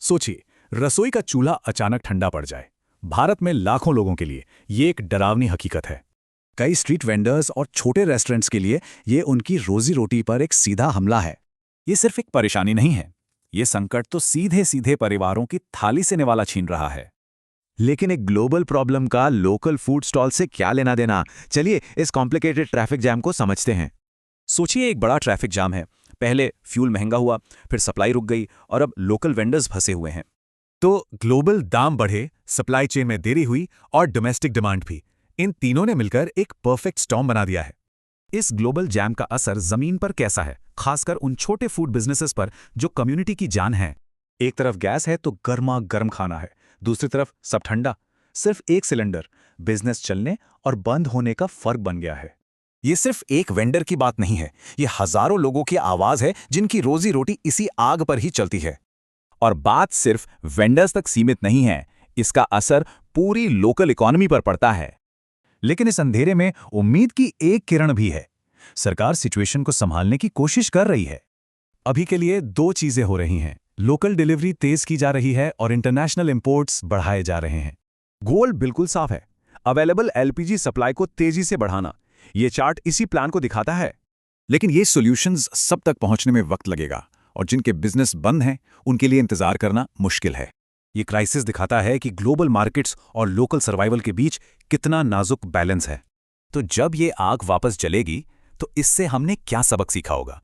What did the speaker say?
सोचिए, रसोई का चूल्हा अचानक ठंडा पड़ जाए। भारत में लाखों लोगों के लिए ये एक डरावनी हकीकत है। कई स्ट्रीट वेंडर्स और छोटे रेस्टोरेंट्स के लिए ये उनकी रोजी रोटी पर एक सीधा हमला है। ये सिर्फ एक परेशानी नहीं है, ये संकट तो सीधे सीधे परिवारों की थाली से निवाला छीन रहा है। लेकिन एक ग्लोबल प्रॉब्लम का लोकल फूड स्टॉल से क्या लेना देना? चलिए इस कॉम्प्लिकेटेड ट्रैफिक जैम को समझते हैं। सोचिए, एक बड़ा ट्रैफिक जाम है। पहले फ्यूल महंगा हुआ, फिर सप्लाई रुक गई और अब लोकल वेंडर्स फंसे हुए हैं। तो ग्लोबल दाम बढ़े, सप्लाई चेन में देरी हुई और डोमेस्टिक डिमांड भी, इन तीनों ने मिलकर एक परफेक्ट स्टॉर्म बना दिया है। इस ग्लोबल जैम का असर जमीन पर कैसा है, खासकर उन छोटे फूड बिजनेसेस पर जो कम्युनिटी की जान है। एक तरफ गैस है तो गर्मा गर्म खाना है, दूसरी तरफ सब ठंडा। सिर्फ एक सिलेंडर, बिजनेस चलने और बंद होने का फर्क बन गया है। ये सिर्फ एक वेंडर की बात नहीं है, ये हजारों लोगों की आवाज है जिनकी रोजी रोटी इसी आग पर ही चलती है। और बात सिर्फ वेंडर्स तक सीमित नहीं है, इसका असर पूरी लोकल इकोनॉमी पर पड़ता है। लेकिन इस अंधेरे में उम्मीद की एक किरण भी है। सरकार सिचुएशन को संभालने की कोशिश कर रही है। अभी के लिए दो चीजें हो रही हैं, लोकल डिलीवरी तेज की जा रही है और इंटरनेशनल इंपोर्ट्स बढ़ाए जा रहे हैं। गोल बिल्कुल साफ है, अवेलेबल एलपीजी सप्लाई को तेजी से बढ़ाना। ये चार्ट इसी प्लान को दिखाता है। लेकिन ये सॉल्यूशंस सब तक पहुंचने में वक्त लगेगा और जिनके बिजनेस बंद हैं उनके लिए इंतजार करना मुश्किल है। ये क्राइसिस दिखाता है कि ग्लोबल मार्केट्स और लोकल सर्वाइवल के बीच कितना नाजुक बैलेंस है। तो जब ये आग वापस जलेगी तो इससे हमने क्या सबक सीखा होगा?